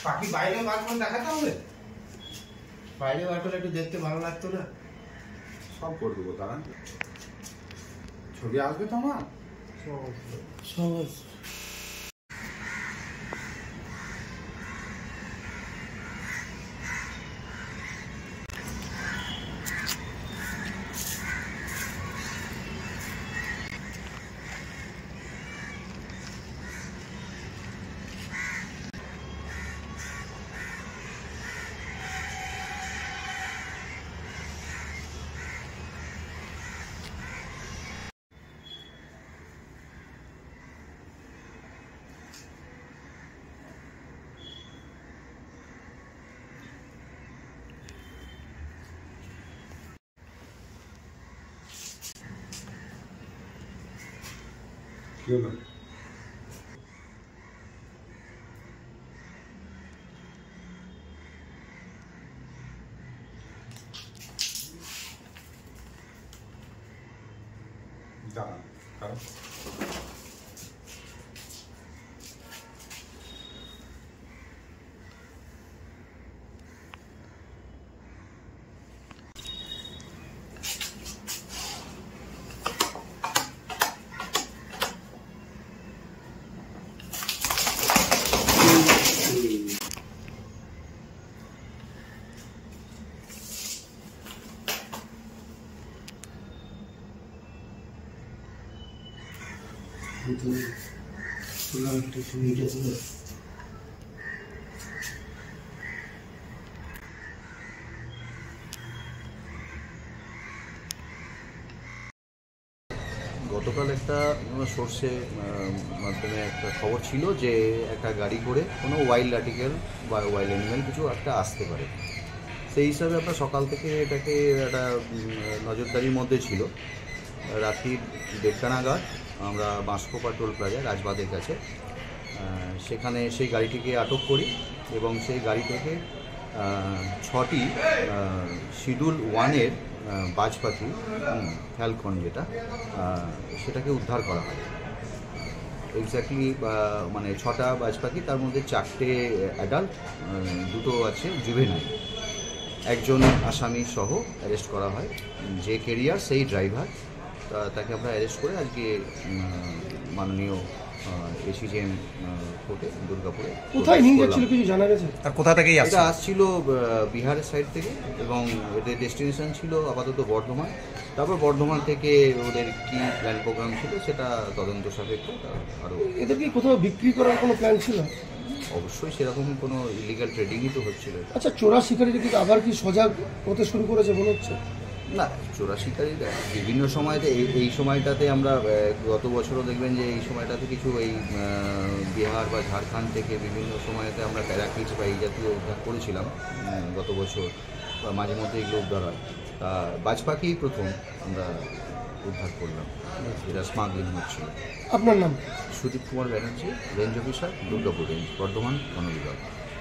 পাখি বাইরে বার করে দেখাতে হবে, বাইরে বার করে একটু দেখতে ভালো লাগতো না? সব করে দেবো, দাঁড়ান। ছবি আসবে তো আমার সব। কি হলো? দাঁড়ান, কারণ গতকাল একটা সোর্সে মাধ্যমে একটা খবর ছিল যে একটা গাড়ি করে কোনো ওয়াইল্ড আর্টিকেল বা ওয়াইল্ড অ্যানিম্যাল কিছু একটা আসতে পারে। সেই হিসাবে আমরা সকাল থেকে এটাকে একটা নজরদারির মধ্যে ছিল। রাত্রি 1:30 নাগাদ আমরা বাঁশকোপা টোল প্লাজা রাজবাঁধের কাছে সেখানে সেই গাড়িটিকে আটক করি এবং সেই গাড়ি থেকে 6টি শিডিউল 1-এর বাজ পাখি, ফ্যালকন যেটা, সেটাকে উদ্ধার করা হয়। এক্স্যাক্টলি মানে 6টা বাজ পাখি, তার মধ্যে 4টে অ্যাডাল্ট, 2টো আছে জুভেনাইল। একজন আসামি সহ অ্যারেস্ট করা হয়, যে ক্যারিয়ার সেই ড্রাইভার। তাকে আমরা অ্যারেস্ট করে আজকে মাননীয় এসিজেএম কোর্টে দুর্গাপুরে। কোথায় নিয়ে যাচ্ছিল কিছু জানা গেছে? আর কোথা থেকেই এটা আসছিল? বিহারের সাইড থেকে, এবং এদের ডেস্টিনেশন ছিল আপাতত বর্ধমান। তারপর বর্ধমান থেকে ওদের কি প্ল্যান প্রোগ্রাম ছিল সেটা তদন্ত সাপেক্ষ। আরও এদের কি কোথাও বিক্রি করার কোনো প্ল্যান ছিল? অবশ্যই সেরকম কোনো ইলিগাল ট্রেডিংই তো হচ্ছিল। আচ্ছা, চোরা শিকারীরা কি আবার কি সজাগ হতে শুরু করেছে মনে হচ্ছে? না, চোরা শিকারীরা বিভিন্ন সময়তে এই সময়টাতে আমরা গত বছরও দেখবেন যে এই সময়টাতে কিছু এই বিহার বা ঝাড়খণ্ড থেকে বিভিন্ন সময়তে আমরা প্যারাকিটস বা এই জাতীয় উদ্ধার করেছিলাম গত বছর, বা মাঝে মধ্যে এগুলো উদ্ধার হয়। বাজ পাখি প্রথম আমরা উদ্ধার করলাম, যেটা স্মাগলিং হচ্ছিল। আপনার নাম? Sudip Kumar Banerjee, range officer, Durgapur range, Bardhaman বন বিভাগ।